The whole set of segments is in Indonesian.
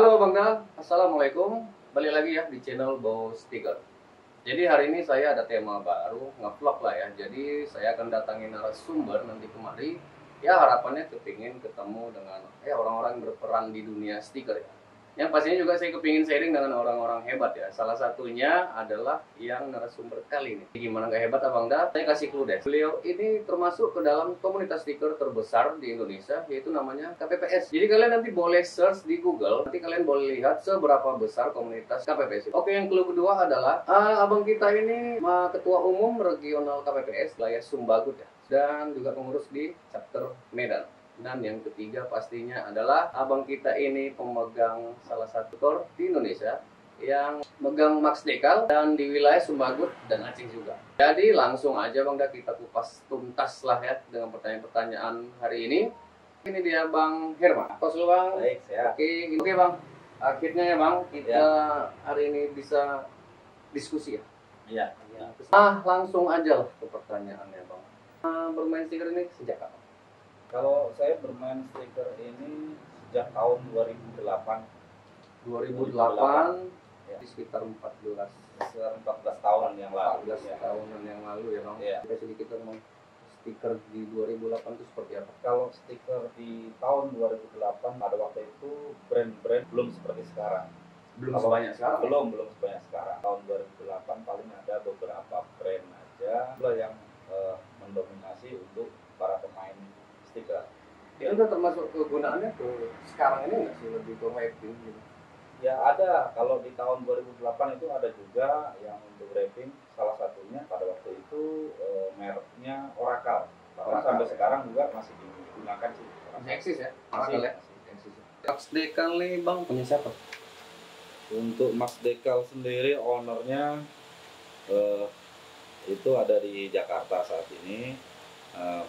Halo Bang Dal, Assalamualaikum. Balik lagi ya di channel Bo Sticker. Jadi hari ini saya ada tema baru, nge-vlog lah ya. Jadi saya akan datangin narasumber nanti kemari. Ya harapannya kepingin ketemu dengan orang-orang yang berperan di dunia stiker ya. Yang pastinya juga saya kepingin sharing dengan orang-orang hebat ya. Salah satunya adalah yang narasumber kali ini. Gimana gak hebat Abang Dal? Saya kasih clue deh. Beliau ini termasuk ke dalam komunitas stiker terbesar di Indonesia, yaitu namanya KPPS. Jadi kalian nanti boleh search di Google, nanti kalian boleh lihat seberapa besar komunitas KPPS. Oke, yang clue kedua adalah abang kita ini ketua umum regional KPPS wilayah Sumbagut ya, dan juga pengurus di chapter Medan. Dan yang ketiga pastinya adalah abang kita ini pemegang salah satu tor di Indonesia yang megang Max Decal dan di wilayah Sumbagut dan Aceh juga. Jadi langsung aja Bang dah kita kupas tuntas lah ya dengan pertanyaan-pertanyaan hari ini. Ini dia Bang Herman. Kos lu Bang? Baik, siap. Oke Bang. Akhirnya ya Bang kita hari ini bisa diskusi ya. Iya. Langsung aja lah ke pertanyaannya Bang. Bermain stiker ini sejak kapan? Kalau saya bermain stiker ini sejak tahun 2008. 2008 ya. Di sekitar 14 tahun yang lalu. 14 tahunan yang lalu ya Bang. Ya. Kita sedikit ngomong stiker di 2008 itu seperti apa? Kalau stiker di tahun 2008 pada waktu itu brand-brand belum seperti sekarang. Belum sebanyak sekarang. Belum sebanyak sekarang. Tahun 2008 paling ada beberapa brand aja yang mendominasi untuk para pemain stiker. Itu udah termasuk kegunaannya ke sekarang ini nggak sih, lebih ke wrapping gitu? Ya ada, kalau di tahun 2008 itu ada juga yang untuk wrapping, salah satunya pada waktu itu mereknya Oracle. Bahkan sampai sekarang juga masih digunakan sih. Masih eksis ya? Masih ya? Eksis. Max Decal nih Bang punya siapa? Untuk Max Decal sendiri ownernya itu ada di Jakarta saat ini.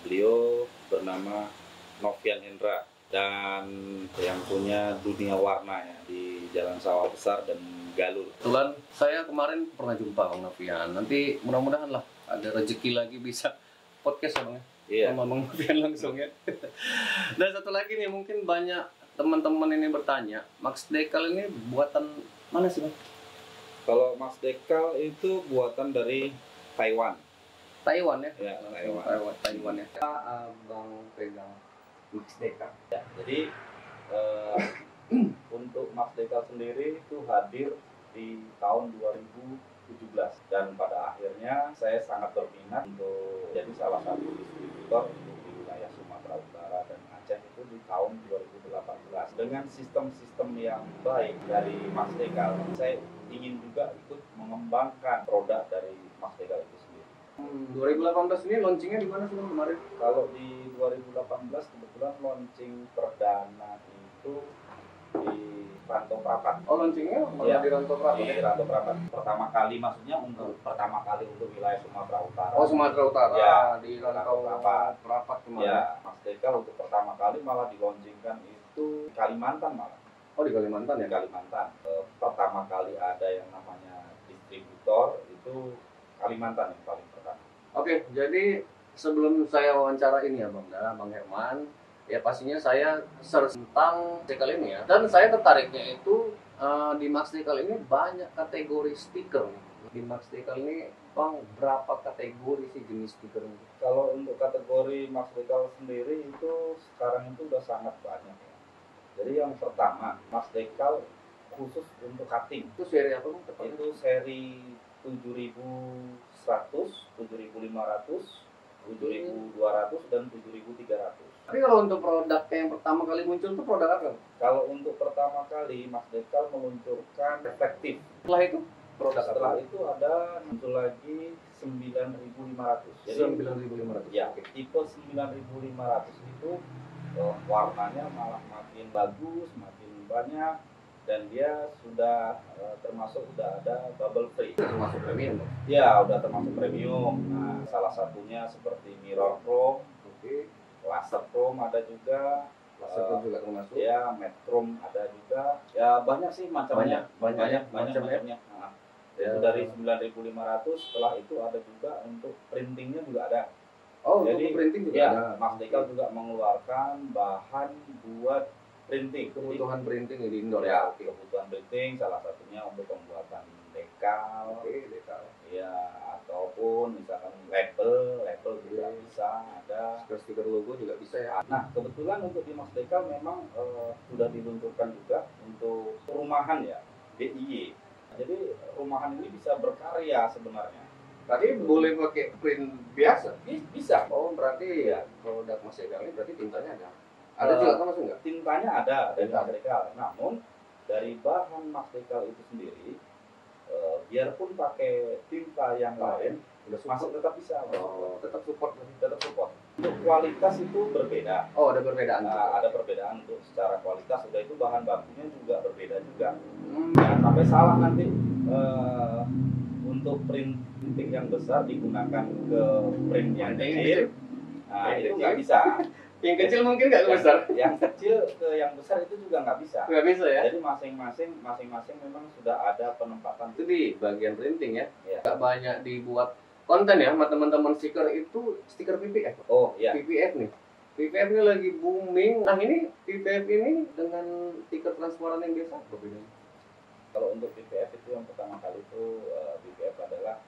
Beliau bernama Novian Hendra dan yang punya Dunia Warna ya di Jalan Sawah Besar dan Galur. Kebetulan saya kemarin pernah jumpa Bang Novian. Nanti mudah-mudahan lah ada rezeki lagi bisa podcast ya Bang ya. Iya. Sama Bang Novian langsung ya. Dan satu lagi nih, mungkin banyak teman-teman ini bertanya, Max Decal ini buatan mana sih Bang? Kalau Max Decal itu buatan dari Taiwan. Taiwan ya? Ya, Taiwan ya. Abang pegang Max Decal. Ya, jadi untuk Max Decal sendiri itu hadir di tahun 2017 dan pada akhirnya saya sangat berminat untuk jadi salah satu distributor di wilayah Sumatera Utara dan Aceh itu di tahun 2018 dengan sistem-sistem yang baik dari Max Decal. Saya ingin juga ikut mengembangkan produk dari Max Decal itu sendiri. 2018 ini launchingnya di mana sih Bang kemarin? Kalau di 2018 kebetulan launching perdana itu di Rantau Prapat. Oh launchingnya malah di Rantau Prapat? Di Rantau Prapat. Pertama kali maksudnya pertama kali untuk wilayah Sumatera Utara. Oh Sumatera Utara Ya, di Rantau Prapat kemarin. Ya, Max Decal untuk pertama kali malah dilaunchingkan itu di Kalimantan malah. Oh di Kalimantan ya? Di Kalimantan. Pertama kali ada yang namanya distributor itu Kalimantan yang paling pertama. Oke, jadi sebelum saya wawancara ini ya Bang Herman, ya pastinya saya search tentang Decal ini ya. Dan saya tertariknya itu di Max Decal ini banyak kategori stiker. Di Max Decal ini Bang, berapa kategori sih jenis stiker ini? Kalau untuk kategori Max Decal sendiri itu sekarang itu udah sangat banyak ya. Jadi yang pertama Max Decal khusus untuk cutting. Itu seri apa Bang? Itu seri 7100, 7500, 7200 dan 7300. Tapi kalau untuk produk yang pertama kali muncul itu produk apa? Kalau untuk pertama kali Max Decal meluncurkan reflektif. Setelah itu produk Setelah apa? itu ada muncul lagi 9500. Jadi 9500. ya, tipe 9500 itu warnanya malah makin bagus, makin banyak dan dia sudah termasuk udah ada bubble free. Termasuk premium. Ya, udah termasuk premium. Nah, salah satunya seperti mirror chrome, laser chrome ada juga. Laser chrome juga termasuk. Ya, matte chrome ada juga. Ya, banyak sih macamnya. Banyak macamnya. Nah, itu dari 9500, setelah itu ada juga untuk printingnya juga ada. Oh, jadi untuk printing juga ya, ada. Max Decal juga mengeluarkan bahan buat printing. Kebutuhan printing di indoor Ya, ya. Oke. kebutuhan printing salah satunya untuk pembuatan dekal, Oke, dekal. ya, ataupun misalkan label juga Oke. bisa ada. Stiker logo juga bisa ya. Nah, kebetulan untuk di Mas Dekal memang sudah diluncurkan juga untuk perumahan ya, DIY. Jadi rumahan ini bisa berkarya sebenarnya. Tadi boleh pakai print biasa? Bisa. Oh, berarti Ya. produk Mas Dekal ini berarti tintanya ada. Ada juga kan Mas enggak? Tintanya ada dari Tinta. Mas Dekal. Namun dari bahan Mas Dekal itu sendiri, biarpun pakai tinta yang lain, masih tetap bisa. Oh, tetap support. Tetap support. Untuk kualitas itu berbeda. Oh, ada perbedaan. Ada perbedaan untuk secara kualitas. Udah itu bahan bakunya juga berbeda juga. Hmm. Jangan sampai salah nanti untuk printing yang besar digunakan ke print yang kecil. Nah, itu nggak bisa. Yang kecil mungkin nggak besar. Yang kecil ke yang besar itu juga nggak bisa. Nggak bisa ya. Jadi masing-masing memang sudah ada penempatan. Itu di bagian printing ya. Ya. Nggak banyak dibuat konten ya sama teman-teman stiker itu stiker PPF. Oh iya. PPF nih. PPF ini lagi booming. Nah ini PPF ini dengan stiker transparan yang biasa berbeda. Kalau untuk PPF itu yang pertama kali itu PPF adalah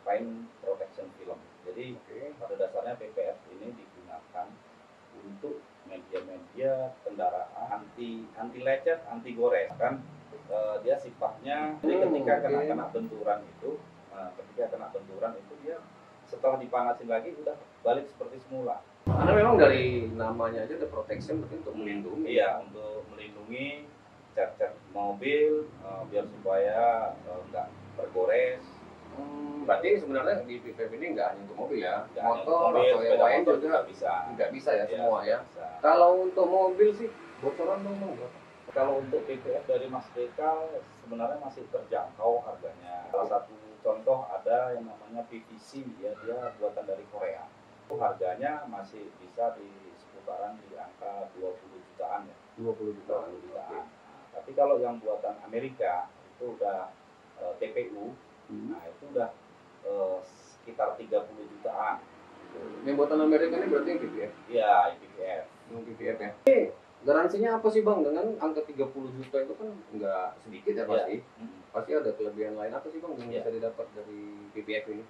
Fine Protection Film. Jadi pada dasarnya PPF ini digunakan untuk media-media kendaraan anti lecet, anti gores kan. Dia sifatnya jadi ketika kena benturan itu, dia setelah dipanasin lagi udah balik seperti semula. Karena memang dari namanya aja ada protection berarti untuk melindungi. Iya, untuk melindungi cat-cat mobil biar supaya nggak bergores. Berarti sebenarnya di PPF ini nggak hanya untuk mobil ya, motor mobil, atau yang lain juga juga bisa. nggak bisa ya semua ya. Bisa. Kalau untuk mobil sih bocoran dong berapa? Kalau untuk PPF dari Mas Dekal sebenarnya masih terjangkau harganya. Salah satu contoh ada yang namanya PVC ya, dia buatan dari Korea. Itu harganya masih bisa di seputaran di angka 20 jutaan ya. 20 jutaan. Nah, tapi kalau yang buatan Amerika itu udah TPU, nah itu udah sekitar 30 jutaan. Yang buatan Amerika ini berarti yang PPF? Iya, PPF. Yang PPF ya. Garansinya apa sih Bang? Dengan angka 30 juta itu kan nggak sedikit ya pasti. Pasti ada kelebihan lain apa sih Bang yang bisa didapat dari PPF ini?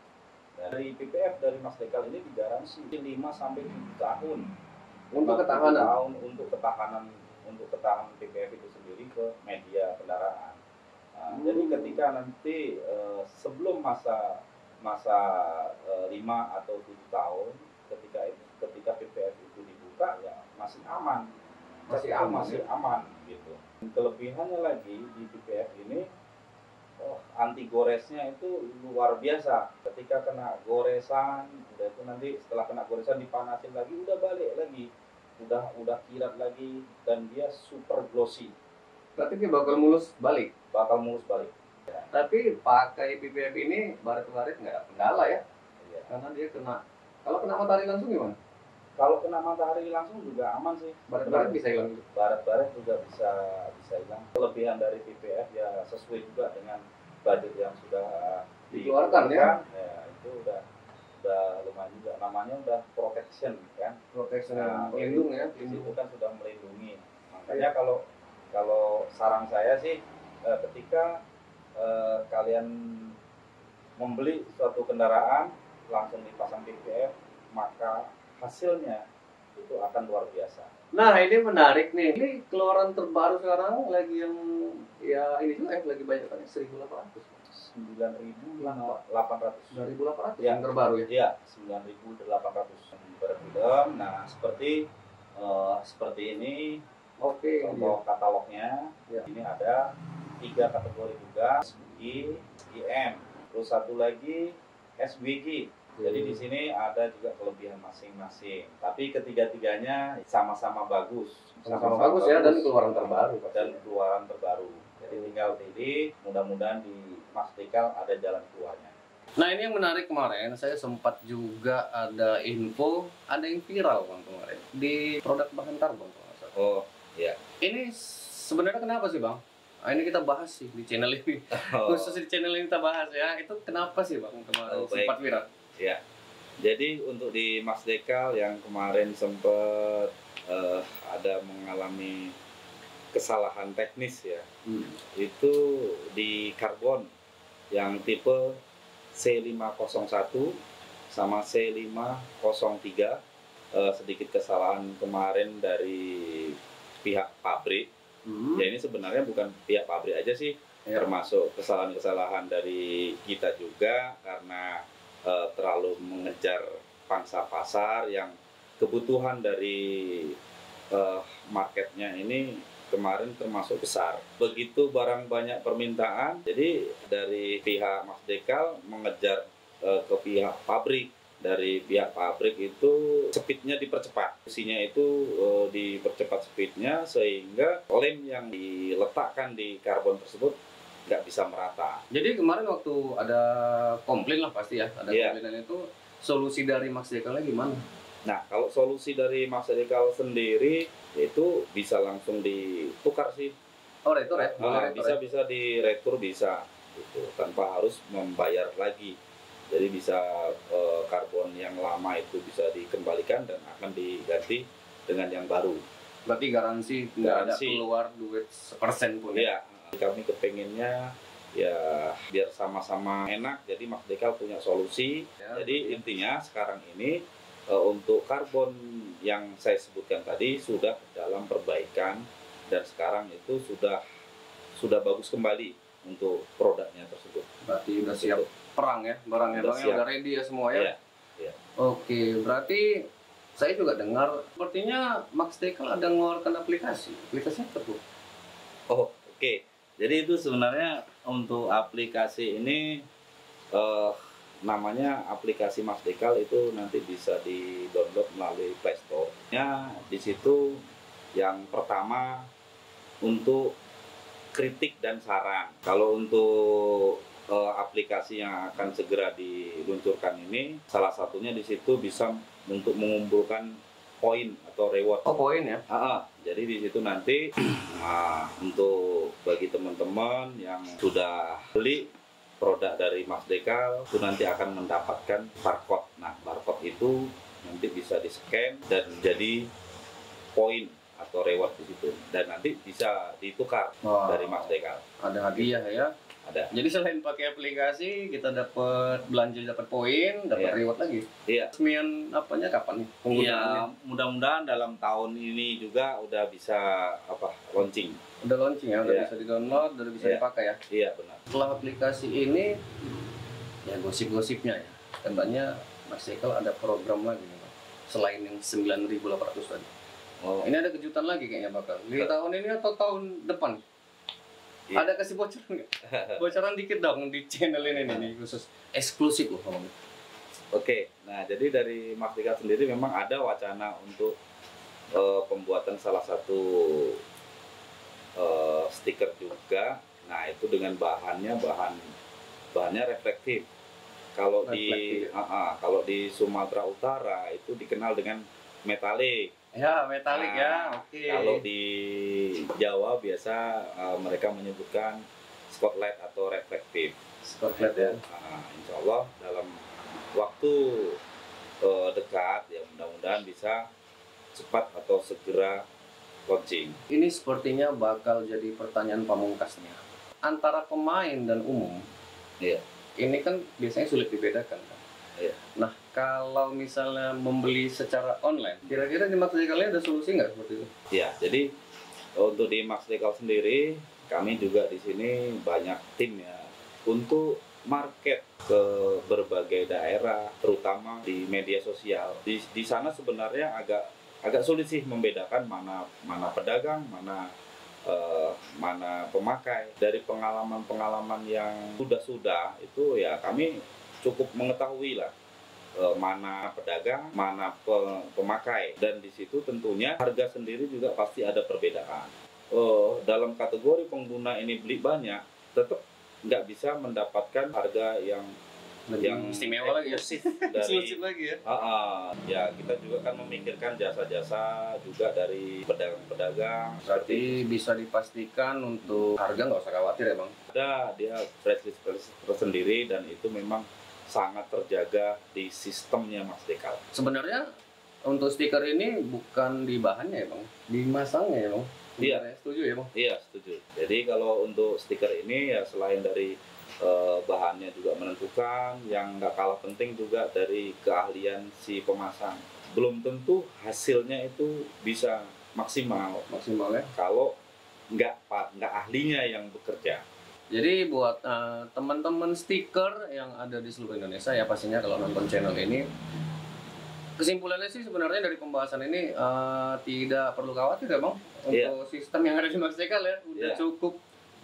Dari PPF dari Mas Dekal ini digaransi 5 sampai 7 tahun. Untuk ketahanan. Untuk ketahanan PPF itu sendiri ke media kendaraan. Nah, jadi ketika nanti sebelum masa 5 atau 7 tahun ketika PPF itu dibuka ya masih aman. Masih aman gitu. Kelebihannya lagi di PPF ini anti goresnya itu luar biasa. Ketika kena goresan, udah itu nanti setelah kena goresan dipanasin lagi udah balik lagi. Udah kilat lagi dan dia super glossy. Berarti dia bakal mulus balik. Ya. Tapi pakai PPF ini baret-baret nggak ada kendala ya? Iya. Karena dia kalau kena matahari langsung gimana? Kalau kena matahari langsung juga aman sih. Baret-baret bisa hilang juga. Baret-baret juga bisa hilang. Kelebihan dari PPF ya sesuai juga dengan budget yang sudah dikeluarkan ya. Ya itu udah lumayan juga. Namanya udah protection kan. Protection Nah, lindung ya. Itu kan sudah melindungi. Makanya kalau saran saya sih ketika kalian membeli suatu kendaraan langsung dipasang PPF maka hasilnya itu akan luar biasa. Nah ini menarik nih. Ini keluaran terbaru sekarang lagi yang ya ini juga lagi banyak kan 1.800. 9.800. 2.800 Ya. yang terbaru ya. Iya, 9.800 per film. Nah, seperti ini. Oke. Contoh katalognya. Ya. Ini ada 3 kategori juga, SBG, SGM. Terus satu lagi SWG. Jadi di sini ada juga kelebihan masing-masing. Tapi ketiga-tiganya sama-sama bagus. Sama-sama bagus ya dan keluaran terbaru. Jadi tinggal pilih, mudah-mudahan di Mas Dekal ada jalan keluarnya. Nah ini yang menarik kemarin, saya sempat juga ada info, ada yang viral Bang kemarin di produk bahan karbon. Oh, iya. Ini sebenarnya kenapa sih Bang? Nah, ini kita bahas sih di channel ini. Khusus di channel ini kita bahas ya. Itu kenapa sih Bang kemarin sempat viral? Ya. Jadi untuk di Mas Dekal yang kemarin sempat ada mengalami kesalahan teknis ya. Hmm. Itu di karbon yang tipe C501 sama C503, sedikit kesalahan kemarin dari pihak pabrik. Ya ini sebenarnya bukan pihak pabrik aja sih, Ya. termasuk kesalahan-kesalahan dari kita juga karena terlalu mengejar pangsa pasar yang kebutuhan dari marketnya ini kemarin termasuk besar. Begitu barang banyak permintaan, jadi dari pihak Mas Dekal mengejar ke pihak pabrik. Dari pihak pabrik itu speednya dipercepat, fungsinya itu dipercepat speednya sehingga lem yang diletakkan di karbon tersebut nggak bisa merata. Jadi kemarin waktu ada komplain lah pasti ya, ada Iya. komplainan itu, solusi dari Mas Dekalnya gimana? Nah, kalau solusi dari Mas Dekal sendiri itu bisa langsung ditukar sih. Oh, retur ya? Boleh retur ya? Bisa diretur bisa gitu, tanpa harus membayar lagi. Jadi bisa karbon yang lama itu bisa dikembalikan dan akan diganti dengan yang baru. Berarti garansi nggak ada Garansi. keluar duit sepersen pun ya? Iya, kami kepengennya ya biar sama-sama enak. Jadi Mas Dekal punya solusi. Ya, Jadi intinya sekarang ini untuk karbon yang saya sebutkan tadi sudah dalam perbaikan dan sekarang itu sudah bagus kembali untuk produknya tersebut. Berarti udah siap perang ya, barangnya Udah barangnya siap. udah ready ya semua ya? Iya, iya. Oke, berarti saya juga dengar sepertinya Max Dekal ada mengeluarkan aplikasinya apa tuh? Oh, oke. Jadi itu sebenarnya untuk aplikasi ini namanya aplikasi Mas Dekal, itu nanti bisa di-download melalui Play Store-nya. Di situ yang pertama untuk kritik dan saran. Kalau untuk aplikasi yang akan segera diluncurkan ini, salah satunya di situ bisa untuk mengumpulkan poin atau reward. Oh, poin ya? Jadi di situ nanti untuk bagi teman-teman yang sudah beli produk dari Mas Dekal itu nanti akan mendapatkan barcode. Nah, barcode itu nanti bisa di-scan dan jadi poin atau reward di situ, dan nanti bisa ditukar dari Mas Dekal. Ada hadiah ya? Ada. Jadi selain pakai aplikasi kita dapat belanja, dapat poin, dapat Iya. reward lagi. Iya. Resmian apanya kapan nih penggunaannya? Iya, mudah-mudahan dalam tahun ini juga udah bisa launching. Udah launching ya, udah Iya. bisa di-download, udah bisa Iya. dipakai ya. Iya, benar. Setelah aplikasi ini, ya gosip-gosipnya ya, katanya Mas Dekal ada program lagi nih Pak, selain yang 9.800 tadi. Oh, Ini ada kejutan lagi kayaknya bakal di tahun ini atau tahun depan. Iya. Ada kasih bocoran nggak? Bocoran dikit dong di channel ini nih, khusus eksklusif loh ngomongnya. Oke. Nah, jadi dari Mas Dekal sendiri memang ada wacana untuk pembuatan salah satu stiker juga. Nah, itu dengan bahannya reflektif. Kalau Reflektif, kalau di Sumatera Utara itu dikenal dengan metalik. Ya, metalik ya, Nah, oke. Kalau di Jawa biasa mereka menyebutkan spotlight atau reflektif. Spotlight ya. Insya Allah dalam waktu dekat ya, mudah-mudahan bisa cepat atau segera launching. Ini sepertinya bakal jadi pertanyaan pamungkasnya. Antara pemain dan umum, Iya. ini kan biasanya sulit dibedakan kan. Iya. Nah, kalau misalnya membeli secara online, kira-kira di Max Dekal ada solusi nggak seperti itu? Ya, jadi untuk di Max Dekal sendiri, kami juga di sini banyak tim ya untuk market ke berbagai daerah, terutama di media sosial. Di sana sebenarnya agak sulit sih membedakan mana pedagang, mana pemakai. Dari pengalaman-pengalaman yang sudah itu ya kami cukup mengetahui lah mana pedagang, mana pemakai, dan di situ tentunya harga sendiri juga pasti ada perbedaan. Dalam kategori pengguna ini beli banyak, tetap nggak bisa mendapatkan harga yang istimewa lagi ya. eksklusif Eksklusif dari lagi ya. ya kita juga kan memikirkan jasa-jasa juga dari pedagang-pedagang. Berarti bisa dipastikan untuk harga nggak usah khawatir ya Bang? Ada dia price list tersendiri dan itu memang sangat terjaga di sistemnya Mas Dekal. Sebenarnya untuk stiker ini bukan di bahannya ya bang, dimasangnya ya bang? Iya. Setuju ya bang? Iya, setuju. Jadi kalau untuk stiker ini ya selain dari bahannya juga menentukan, yang nggak kalah penting juga dari keahlian si pemasang. Belum tentu hasilnya itu bisa maksimal Maksimal ya. kalau nggak ahlinya yang bekerja. Jadi buat teman-teman stiker yang ada di seluruh Indonesia ya pastinya kalau nonton channel ini, kesimpulannya sih sebenarnya dari pembahasan ini tidak perlu khawatir ya bang, untuk sistem yang ada di Maxdecal ya udah cukup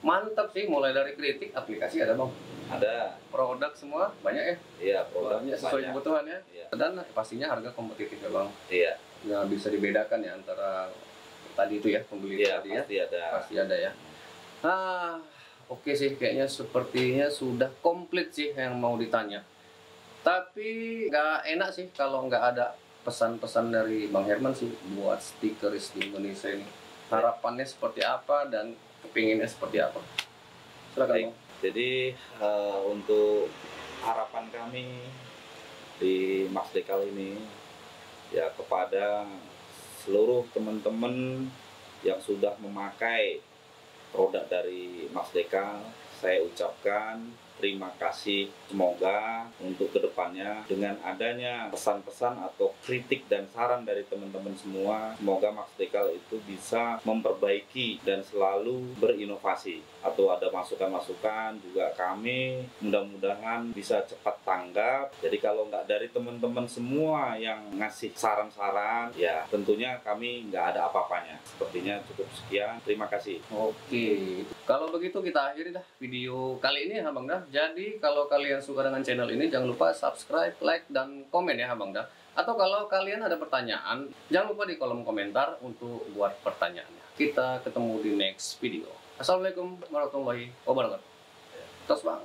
mantap sih, mulai dari kritik aplikasi ada bang, ada produk semua banyak ya, iya produknya sesuai kebutuhan ya, dan pastinya harga kompetitif ya bang, nggak bisa dibedakan ya antara tadi itu ya pembeli tadi ya, pasti ada ya. Oke sih, kayaknya sepertinya sudah komplit sih yang mau ditanya. Tapi nggak enak sih kalau nggak ada pesan-pesan dari Bang Herman sih buat stikeris di Indonesia ini. Harapannya seperti apa dan kepinginnya seperti apa? Silakan Bang. Jadi untuk harapan kami di Maxdecal ini ya kepada seluruh teman-teman yang sudah memakai produk dari Maxdecal, saya ucapkan terima kasih. Semoga untuk kedepannya dengan adanya pesan-pesan atau kritik dan saran dari teman-teman semua, semoga Maxdecal itu bisa memperbaiki dan selalu berinovasi. Atau ada masukan-masukan juga kami mudah-mudahan bisa cepat tanggap. Jadi kalau nggak dari teman-teman semua yang ngasih saran-saran, ya tentunya kami nggak ada apa-apanya. Sepertinya cukup sekian. Terima kasih. Oke, kalau begitu kita akhiri dah video kali ini ya Bang dah. Jadi kalau kalian suka dengan channel ini jangan lupa subscribe, like, dan komen ya Bang dah. Atau kalau kalian ada pertanyaan, jangan lupa di kolom komentar untuk buat pertanyaannya. Kita ketemu di next video. Assalamualaikum warahmatullahi wabarakatuh. Terus Bang.